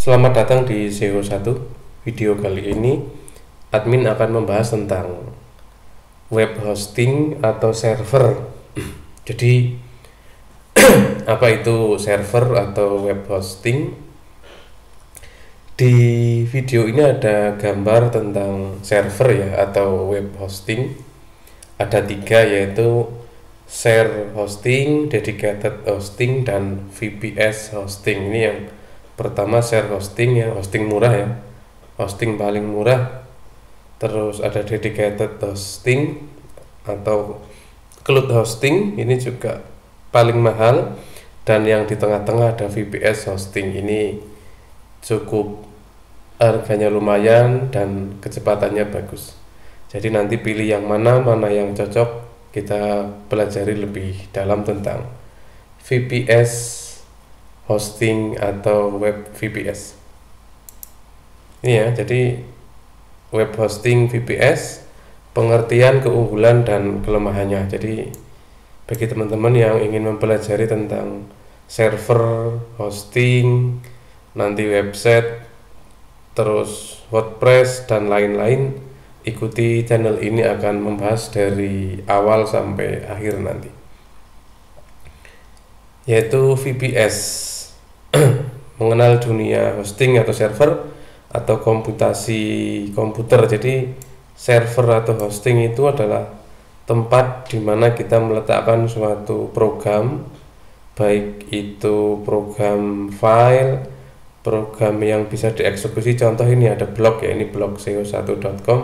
Selamat datang di SEO 1. Video kali ini admin akan membahas tentang web hosting atau server. Jadi apa itu server atau web hosting? Di video ini ada gambar tentang server ya atau web hosting. Ada 3, yaitu share hosting, dedicated hosting, dan VPS hosting. Ini yang pertama, share hosting ya, hosting murah ya, hosting paling murah. Terus ada dedicated hosting atau cloud hosting, ini juga paling mahal. Dan yang di tengah-tengah ada VPS hosting, ini cukup harganya lumayan dan kecepatannya bagus. Jadi nanti pilih yang mana yang cocok. Kita pelajari lebih dalam tentang VPS hosting atau web VPS. Ini ya, jadi web hosting VPS, pengertian, keunggulan, dan kelemahannya. Jadi bagi teman-teman yang ingin mempelajari tentang server, hosting, nanti website, terus WordPress, dan lain-lain, ikuti channel ini, akan membahas dari awal sampai akhir nanti. Yaitu VPS, mengenal dunia hosting atau server atau komputasi komputer. Jadi server atau hosting itu adalah tempat di mana kita meletakkan suatu program, baik itu program file, program yang bisa dieksekusi. Contoh ini ada blog ya, ini blog seo1.com.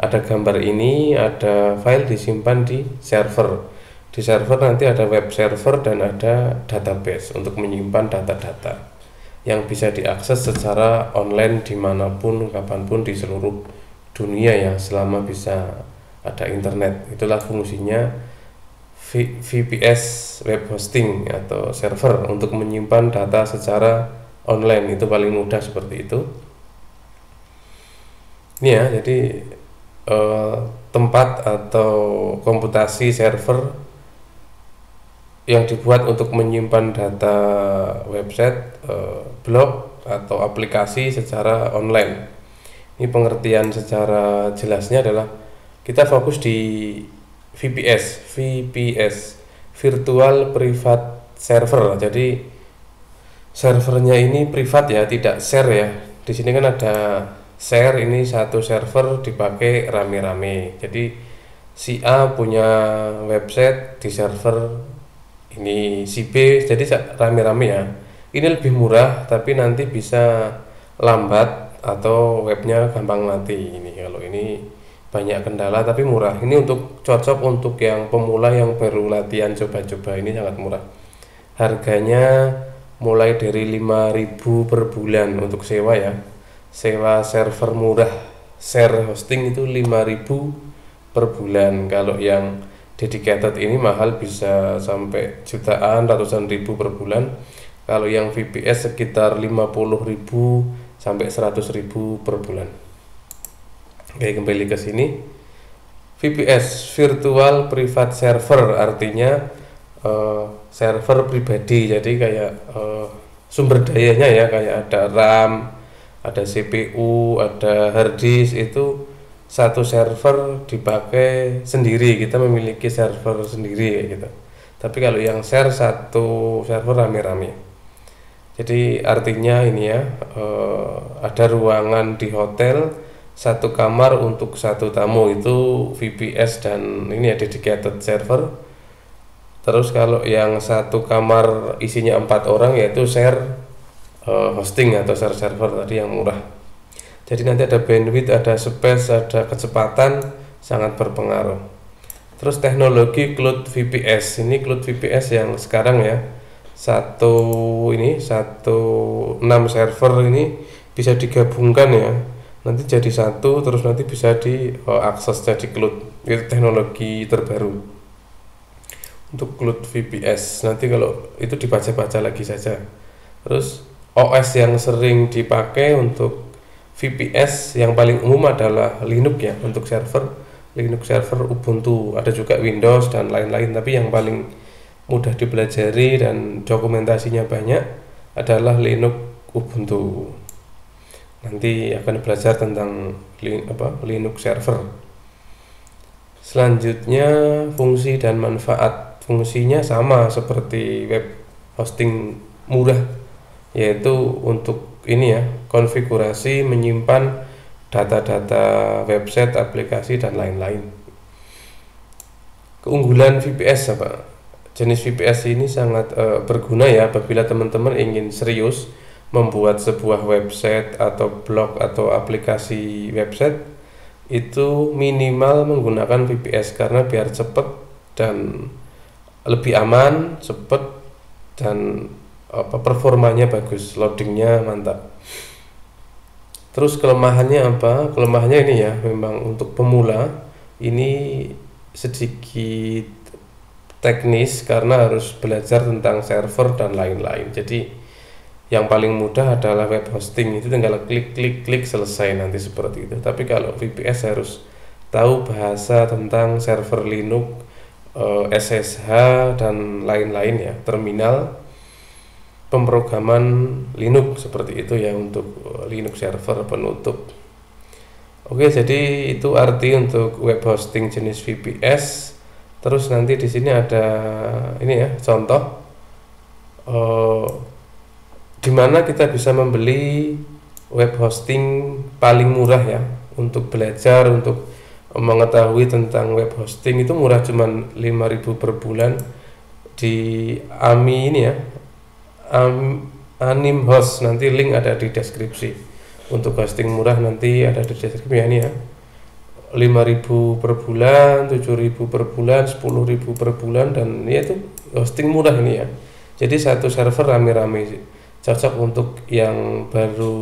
Ada gambar ini, ada file disimpan di server. Di server nanti ada web server dan ada database untuk menyimpan data-data yang bisa diakses secara online dimanapun, kapanpun di seluruh dunia ya, selama bisa ada internet. Itulah fungsinya VPS, web hosting atau server, untuk menyimpan data secara online. Itu paling mudah seperti itu. Ini ya, jadi tempat atau komputasi server yang dibuat untuk menyimpan data website, blog, atau aplikasi secara online. Ini pengertian secara jelasnya adalah kita fokus di VPS, virtual private server. Jadi servernya ini privat ya, tidak share ya. Di sini kan ada share, ini satu server dipakai rame-rame. Jadi si A punya website di server ini, si B, jadi rame-rame ya. Ini lebih murah, tapi nanti bisa lambat atau webnya gampang mati. Ini kalau ini banyak kendala tapi murah. Ini untuk cocok untuk yang pemula yang baru latihan coba-coba, ini sangat murah. Harganya mulai dari 5.000 per bulan untuk sewa ya. Sewa server murah share hosting itu 5.000 per bulan. Kalau yang dedicated ini mahal, bisa sampai jutaan, ratusan ribu per bulan. Kalau yang VPS sekitar 50.000 sampai 100.000 per bulan. Oke, kembali ke sini. VPS, virtual private server, artinya server pribadi. Jadi kayak sumber dayanya ya, kayak ada RAM, ada CPU, ada hard disk, itu satu server dipakai sendiri, kita memiliki server sendiri gitu. Tapi kalau yang share, satu server rame-rame. Jadi artinya ini ya, ada ruangan di hotel, satu kamar untuk satu tamu, itu VPS. Dan ini ya dedicated server. Terus kalau yang satu kamar isinya 4 orang, yaitu share hosting atau share server tadi yang murah. Jadi nanti ada bandwidth, ada space, ada kecepatan, sangat berpengaruh. Terus teknologi cloud VPS, ini cloud VPS yang sekarang ya, 6 server ini bisa digabungkan ya, nanti jadi satu, terus nanti bisa diakses jadi cloud. Itu teknologi terbaru untuk cloud VPS. Nanti kalau itu dibaca-baca lagi saja. Terus OS yang sering dipakai untuk VPS yang paling umum adalah Linux ya, untuk server Linux server, Ubuntu, ada juga Windows dan lain-lain. Tapi yang paling mudah dipelajari dan dokumentasinya banyak adalah Linux Ubuntu. nanti akan belajar tentang Linux server. Selanjutnya fungsi dan manfaat. Fungsinya sama seperti web hosting murah, yaitu untuk ini ya, konfigurasi, menyimpan data-data website, aplikasi dan lain-lain. Keunggulan VPS apa? Jenis VPS ini sangat berguna ya apabila teman-teman ingin serius membuat sebuah website atau blog atau aplikasi website, itu minimal menggunakan VPS karena biar cepat dan lebih aman, cepat dan performanya bagus, loadingnya mantap. Terus kelemahannya apa? Kelemahannya ini ya, memang untuk pemula ini sedikit teknis karena harus belajar tentang server dan lain-lain. Jadi yang paling mudah adalah web hosting, itu tinggal klik selesai nanti seperti itu. Tapi kalau VPS harus tahu bahasa tentang server Linux, SSH dan lain-lain ya, terminal, pemrograman Linux seperti itu ya untuk Linux server penutup. Oke, jadi itu arti untuk web hosting jenis VPS. Terus nanti di sini ada ini ya, contoh di mana kita bisa membeli web hosting paling murah ya untuk belajar, untuk mengetahui tentang web hosting. Itu murah, cuman 5.000 per bulan di AMI ini ya, Animhost. Nanti link ada di deskripsi. Untuk hosting murah nanti ada di deskripsi ya, ini ya, 5.000 per bulan, 7.000 per bulan, 10.000 per bulan, dan ya itu hosting murah ini ya. Jadi satu server rame-rame, cocok untuk yang baru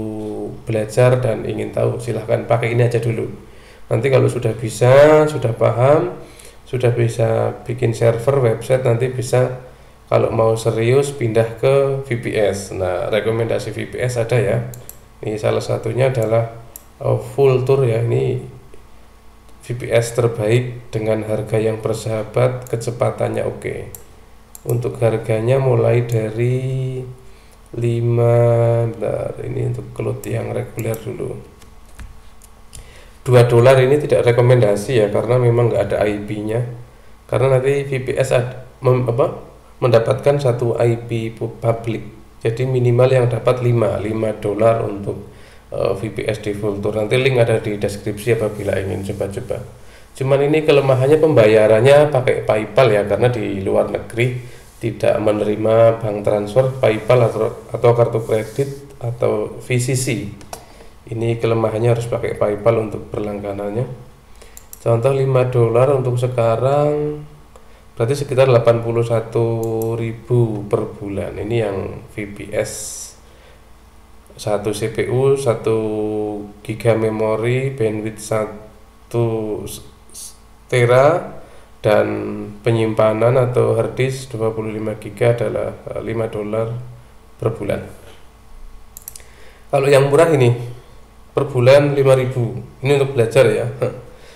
belajar dan ingin tahu. Silahkan pakai ini aja dulu. Nanti kalau sudah bisa, sudah paham, sudah bisa bikin server website, nanti bisa kalau mau serius pindah ke VPS. Nah, rekomendasi VPS ada ya. Ini salah satunya adalah Vultr ya. Ini VPS terbaik dengan harga yang bersahabat, kecepatannya oke. Untuk harganya mulai dari 5, bentar, ini untuk cloud yang reguler dulu. $2 ini tidak rekomendasi ya, karena memang nggak ada IP-nya. Karena nanti VPS mendapatkan satu IP publik. Jadi minimal yang dapat $5 untuk VPS di Vultr. Nanti link ada di deskripsi apabila ingin coba-coba. Cuman ini kelemahannya pembayarannya pakai PayPal ya, karena di luar negeri tidak menerima bank transfer, PayPal atau kartu kredit atau VCC. Ini kelemahannya, harus pakai PayPal untuk berlangganannya. Contoh $5 untuk sekarang berarti sekitar 81.000 per bulan. Ini yang VPS, 1 CPU, 1 GB memori, bandwidth 1 tera, dan penyimpanan atau harddisk 25 GB adalah $5 per bulan. Kalau yang murah ini per bulan 5.000. Ini untuk belajar ya.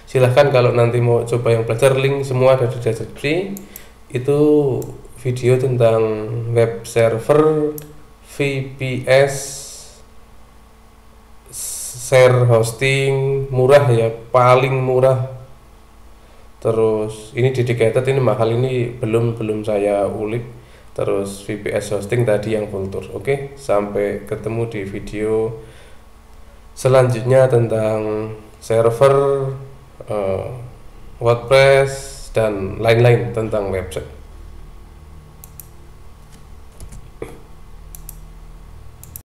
Silahkan kalau nanti mau coba yang belajar, link semua ada di deskripsi. Itu video tentang web server, VPS, share hosting murah ya, paling murah. Terus ini dedicated, ini mahal, ini belum saya ulik. Terus VPS hosting tadi yang Vultr. Oke, sampai ketemu di video selanjutnya tentang server, WordPress dan lain-lain tentang website.